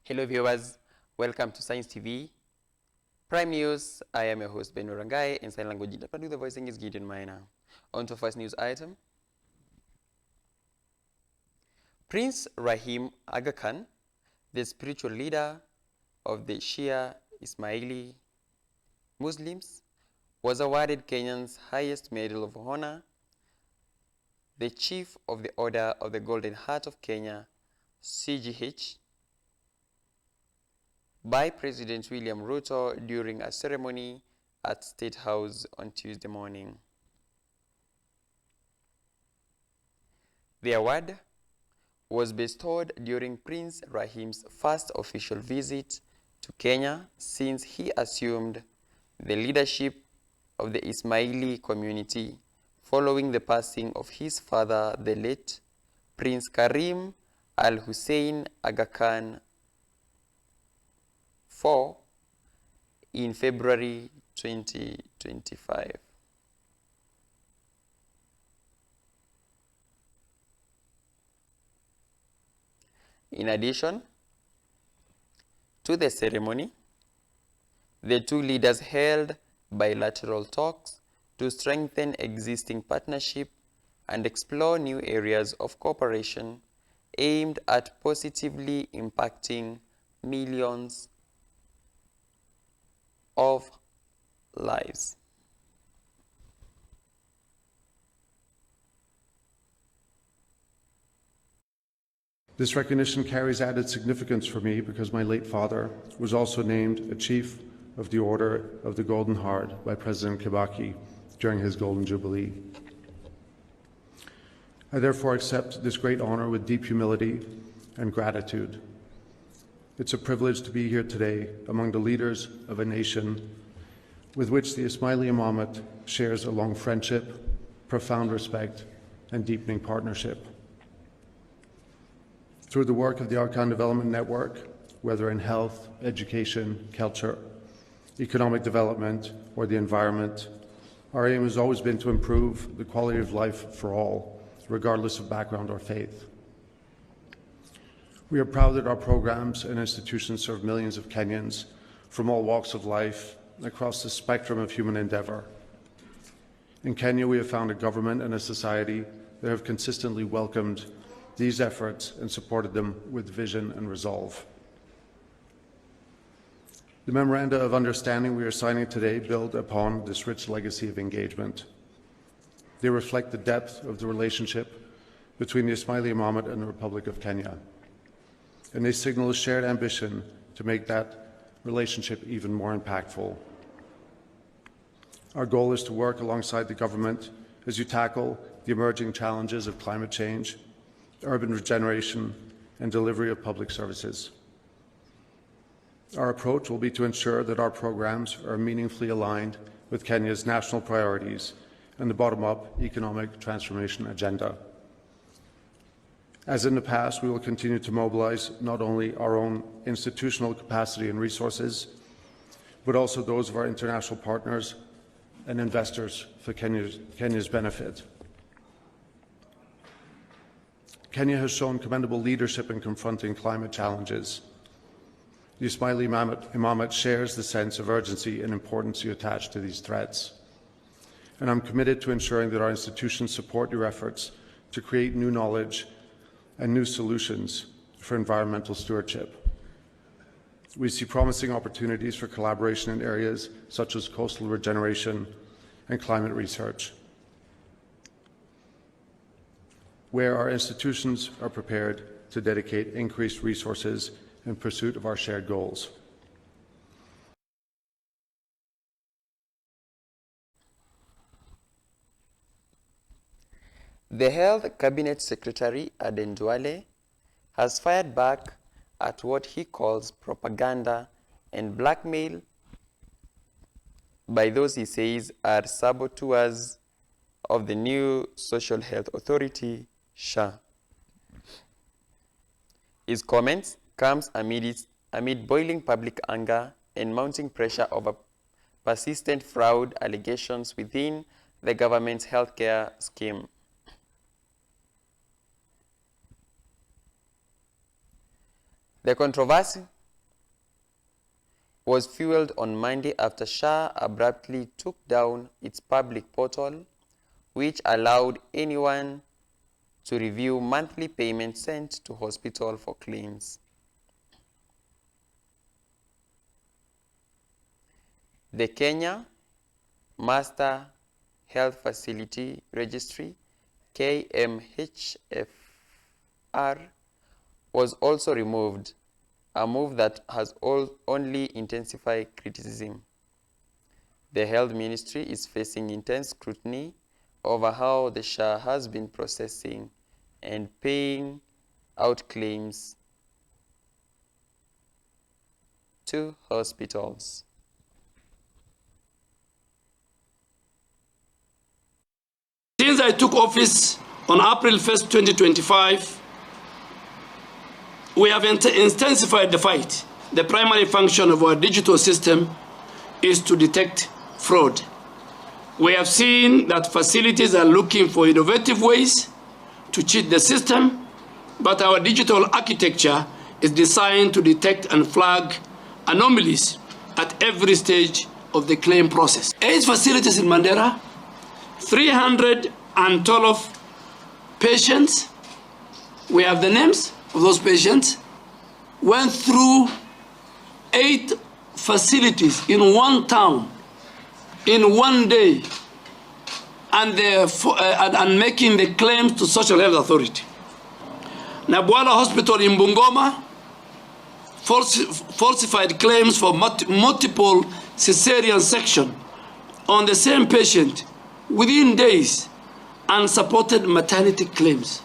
Hello viewers, welcome to Science TV. Prime News, I am your host Ben Orangai. In sign language interpreter, the voicing is Gideon Minor. On to first news item. Prince Rahim Aga Khan, the spiritual leader of the Shia Ismaili Muslims, was awarded Kenya's highest Medal of Honor, the Chief of the Order of the Golden Heart of Kenya, C.G.H, by President William Ruto during a ceremony at State House on Tuesday morning. The award was bestowed during Prince Rahim's first official visit to Kenya since he assumed the leadership of the Ismaili community following the passing of his father, the late Prince Karim Al-Hussaini Aga Khan in February 2025. In addition to the ceremony, the two leaders held bilateral talks to strengthen existing partnership and explore new areas of cooperation aimed at positively impacting millions of lives. This recognition carries added significance for me because my late father was also named a Chief of the Order of the Golden Heart by President Kibaki during his Golden Jubilee. I therefore accept this great honor with deep humility and gratitude. It's a privilege to be here today among the leaders of a nation with which the Ismaili Imamate shares a long friendship, profound respect, and deepening partnership. Through the work of the Aga Khan Development Network, whether in health, education, culture, economic development, or the environment, our aim has always been to improve the quality of life for all, regardless of background or faith. We are proud that our programs and institutions serve millions of Kenyans from all walks of life across the spectrum of human endeavour. In Kenya, we have found a government and a society that have consistently welcomed these efforts and supported them with vision and resolve. The memoranda of understanding we are signing today build upon this rich legacy of engagement. They reflect the depth of the relationship between the Ismaili Imamate and the Republic of Kenya, and they signal a shared ambition to make that relationship even more impactful. Our goal is to work alongside the government as you tackle the emerging challenges of climate change, urban regeneration, and delivery of public services. Our approach will be to ensure that our programs are meaningfully aligned with Kenya's national priorities and the bottom-up economic transformation agenda. As in the past, we will continue to mobilize not only our own institutional capacity and resources, but also those of our international partners and investors for Kenya's benefit. Kenya has shown commendable leadership in confronting climate challenges. The Ismaili Imamate shares the sense of urgency and importance you attach to these threats. And I'm committed to ensuring that our institutions support your efforts to create new knowledge and new solutions for environmental stewardship. We see promising opportunities for collaboration in areas such as coastal regeneration and climate research, where our institutions are prepared to dedicate increased resources in pursuit of our shared goals. The Health Cabinet Secretary Aden Duale has fired back at what he calls propaganda and blackmail by those he says are saboteurs of the new Social Health Authority, SHA. His comments comes amid boiling public anger and mounting pressure over persistent fraud allegations within the government's healthcare scheme. The controversy was fueled on Monday after Shah abruptly took down its public portal, which allowed anyone to review monthly payments sent to hospital for claims. The Kenya Master Health Facility Registry, KMHFR, was also removed, a move that has only intensified criticism. The Health Ministry is facing intense scrutiny over how the Shah has been processing and paying out claims to hospitals. Since I took office on April 1st, 2025, we have intensified the fight. The primary function of our digital system is to detect fraud. We have seen that facilities are looking for innovative ways to cheat the system, but our digital architecture is designed to detect and flag anomalies at every stage of the claim process. 8 facilities in Mandera, 312 patients, we have the names of those patients, went through 8 facilities in one town, in one day, and making the claims to Social Health Authority. Nabwala Hospital in Bungoma falsified claims for multiple cesarean section on the same patient within days and supported maternity claims.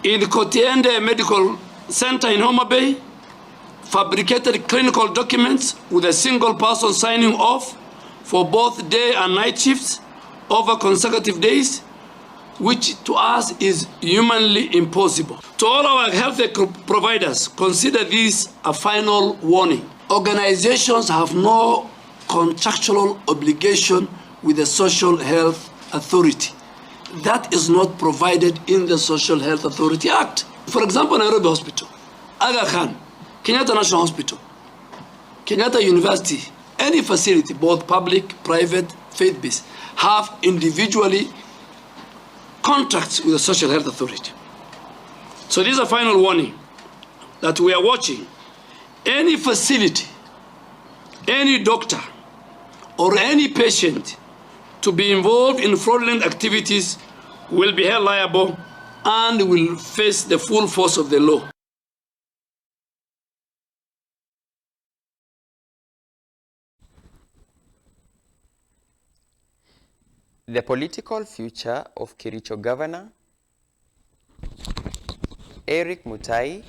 In the Kotiende Medical Center in Homa Bay, fabricated clinical documents with a single person signing off for both day and night shifts over consecutive days, which to us is humanly impossible. To all our health providers, consider this a final warning. Organizations have no contractual obligation with the Social Health Authority. That is not provided in the Social Health Authority Act. For example, Nairobi Hospital, Aga Khan, Kenyatta National Hospital, Kenyatta University, any facility, both public, private, faith-based, have individually contracts with the Social Health Authority. So this is a final warning that we are watching. Any facility, any doctor, or any patient to be involved in fraudulent activities will be held liable and will face the full force of the law. The political future of Kericho Governor Eric Mutai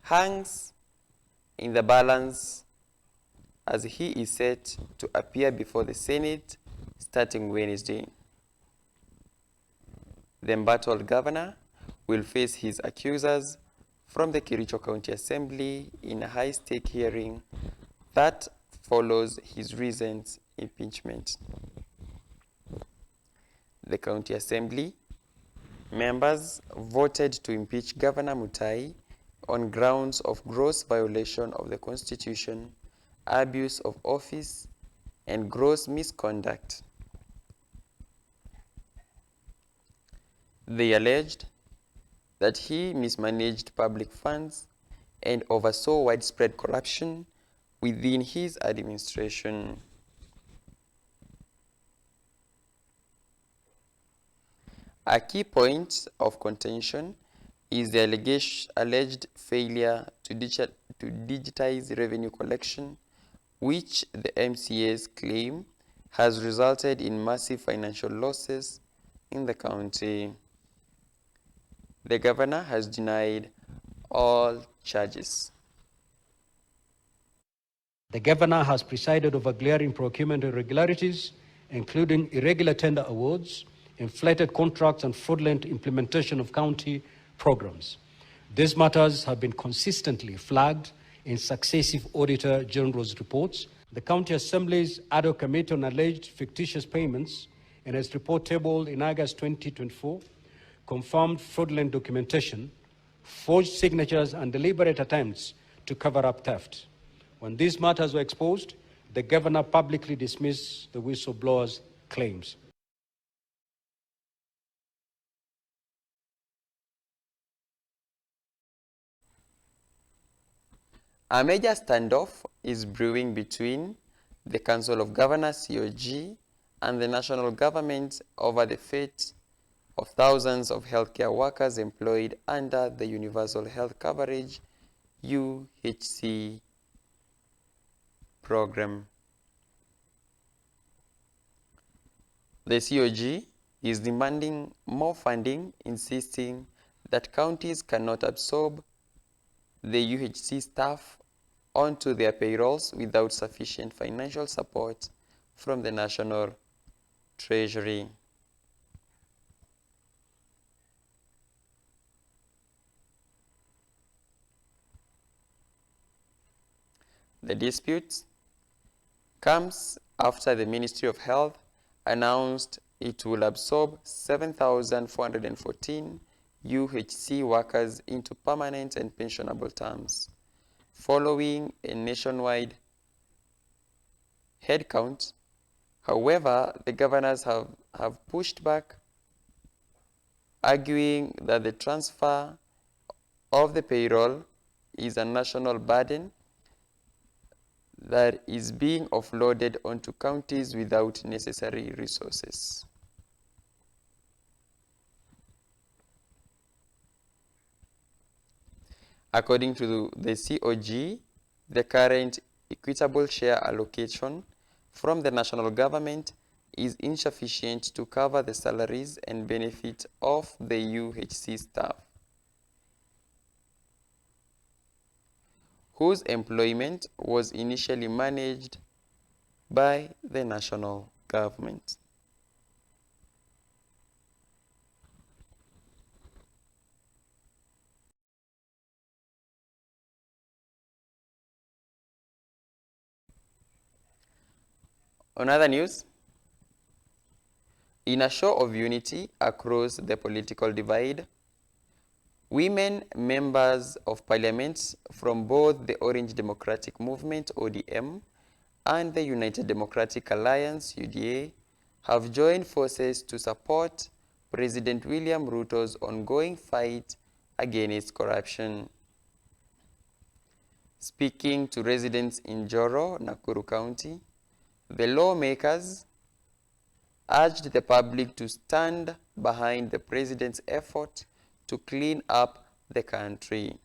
hangs in the balance as he is set to appear before the Senate starting Wednesday. The embattled governor will face his accusers from the Kericho County Assembly in a high-stake hearing that follows his recent impeachment. The County Assembly members voted to impeach Governor Mutai on grounds of gross violation of the Constitution, abuse of office, and gross misconduct. They alleged that he mismanaged public funds and oversaw widespread corruption within his administration. A key point of contention is the alleged failure to digitize revenue collection, which the MCAs claim has resulted in massive financial losses in the county. The governor has denied all charges. The governor has presided over glaring procurement irregularities, including irregular tender awards, inflated contracts, and fraudulent implementation of county programs. These matters have been consistently flagged in successive Auditor General's reports. The County Assembly's ad hoc committee on alleged fictitious payments in its report tabled in August 2024 confirmed fraudulent documentation, forged signatures, and deliberate attempts to cover up theft. When these matters were exposed, the governor publicly dismissed the whistleblower's claims. A major standoff is brewing between the Council of Governors (COG) and the national government over the fate of thousands of healthcare workers employed under the Universal Health Coverage (UHC) program. The COG is demanding more funding, insisting that counties cannot absorb the UHC staff onto their payrolls without sufficient financial support from the National Treasury. The dispute comes after the Ministry of Health announced it will absorb 7,414 UHC workers into permanent and pensionable terms, following a nationwide headcount. However, the governors have pushed back, arguing that the transfer of the payroll is a national burden that is being offloaded onto counties without necessary resources. According to the COG, the current equitable share allocation from the national government is insufficient to cover the salaries and benefits of the UHC staff, whose employment was initially managed by the national government. On other news, in a show of unity across the political divide, women members of parliament from both the Orange Democratic Movement (ODM) and the United Democratic Alliance (UDA) have joined forces to support President William Ruto's ongoing fight against corruption. Speaking to residents in Joro, Nakuru County, the lawmakers urged the public to stand behind the president's effort to clean up the country.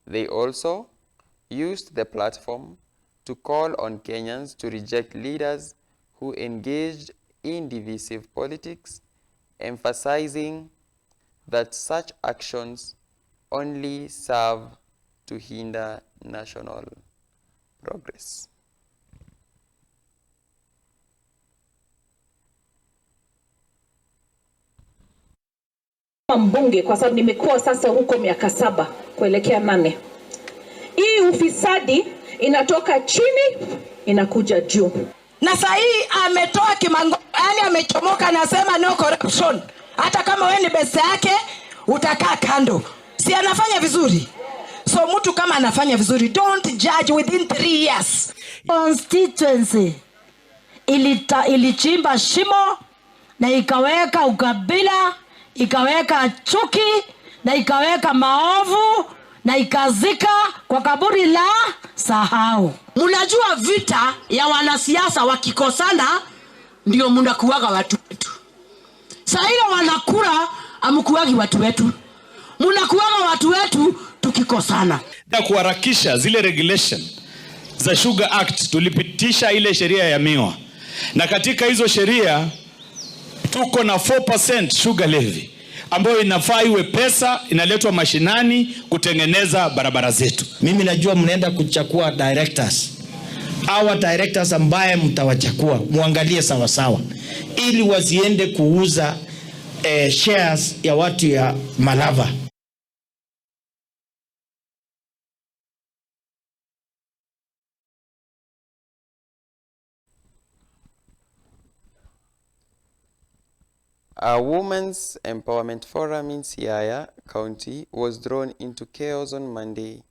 They also used the platform to call on Kenyans to reject leaders who engaged in divisive politics, emphasizing that such actions only serve to hinder national progress. Mbunge kwa sababu nimekuwa sasa huko miaka 7 kuelekea 8. Hii ufisadi inatoka chini inakuja juu. Na sasa hii ametoa kimango, yani amechomoka, anasema no corruption. Hata kama wewe ni besa yake utakaa kando. Si anafanya vizuri? So mtu kama anafanya vizuri, don't judge within 3 years. Constituency ilichimba shimo na ikaweka ukabila, ikaweka chuki na ikaweka maovu na ikazika kwa kaburi la sahau. Mnajua vita ya wanasiasa wakikosana ndio mnakuaga watu wetu. Sasa ile wanakura amkuagi watu wetu. Mnakuaga watu wetu tukikosana. Na kuharakisha zile regulation za Sugar Act, tulipitisha ile sheria ya miwa. Na katika hizo sheria tuko na 4% sugar levy ambayo inafaa iwe pesa inaletwa mashinani kutengeneza barabara zetu. Mimi najua mnaenda kuchagua directors. Hawa directors ambaye mtawachagua muangalie sawa sawa ili wasiende kuuza shares ya watu ya Malava. A women's empowerment forum in Siaya County was thrown into chaos on Monday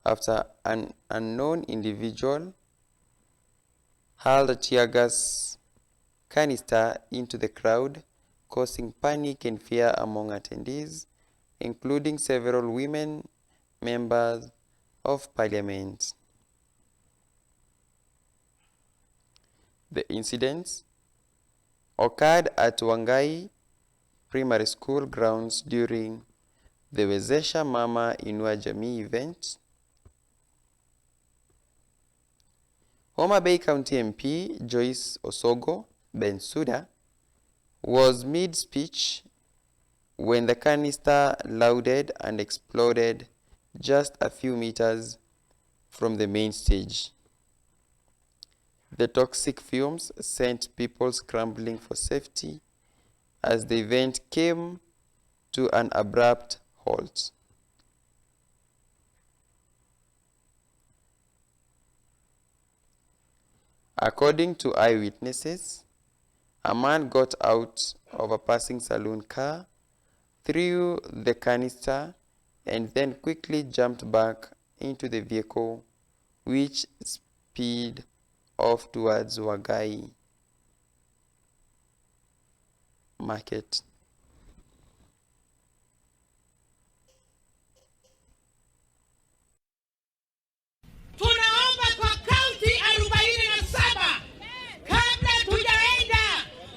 after an unknown individual hurled a tear gas canister into the crowd, causing panic and fear among attendees, including several women members of parliament. The incidents occurred at Wangai Primary School grounds during the Wezesha Mama Inua Jamii event. Homa Bay County MP Joyce Osogo Bensouda was mid-speech when the canister louded and exploded just a few meters from the main stage. The toxic fumes sent people scrambling for safety as the event came to an abrupt halt. According to eyewitnesses, a man got out of a passing saloon car, threw the canister, and then quickly jumped back into the vehicle, which sped off towards Wagai Market. Tunaomba kwa kaunti 47 kabla tujaenda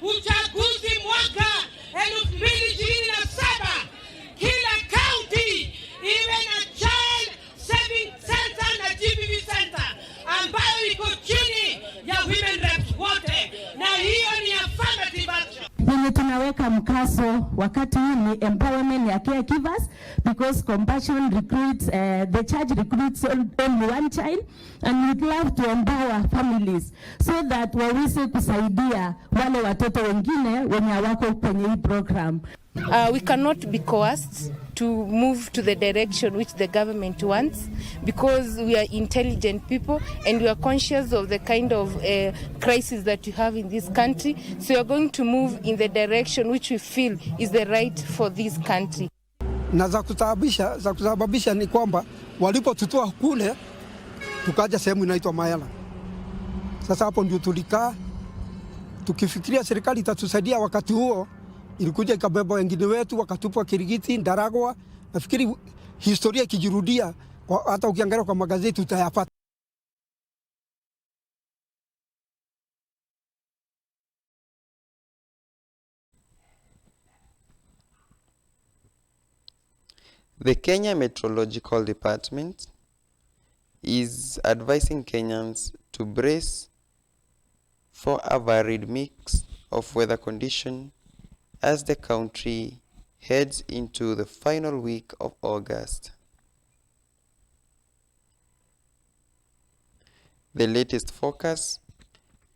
uchaguzi mwaka 2027, kila kaunti iwe na child saving center na GBV center ambayo iko chini ya women reps wote, na hiyo ni affirmative action. Yenye tunaweka mkaso wakati huu ni empowerment ya caregivers, because compassion recruits, the church recruits only one child, and we'd love to empower families so that waweze kusaidia wale watoto wengine wenye wako kwenye hii program. We cannot be coerced to move to the direction which the government wants, because we are intelligent people and we are conscious of the kind of crisis that we have in this country. So we are going to move in the direction which we feel is the right for this country. Na za kusababisha ni kwamba walipotutoa kule tukaja sehemu inaitwa Mayala. Sasa hapo ndio tulikaa tukifikiria serikali itatusaidia. Wakati huo ilikuja ikabeba wengine wetu wakatupwa Kirigiti, Ndaragwa. Nafikiri historia ikijirudia, hata ukiangalia kwa magazeti utayapata. The Kenya Meteorological Department is advising Kenyans to brace for a varied mix of weather conditions as the country heads into the final week of August. The latest forecast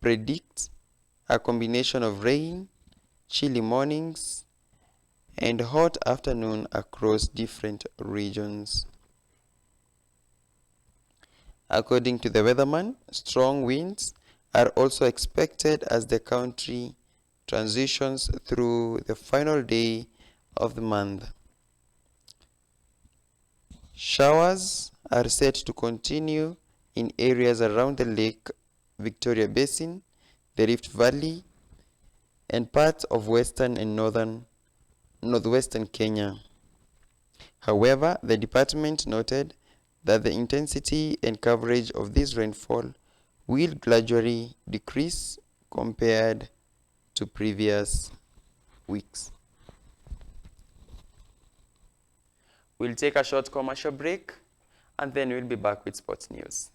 predicts a combination of rain, chilly mornings, and hot afternoon across different regions. According to the weatherman, strong winds are also expected as the country transitions through the final day of the month. Showers are set to continue in areas around the Lake Victoria Basin, the Rift Valley, and parts of western and northwestern Kenya. However, the department noted that the intensity and coverage of this rainfall will gradually decrease compared to previous weeks. We'll take a short commercial break and then we'll be back with sports news.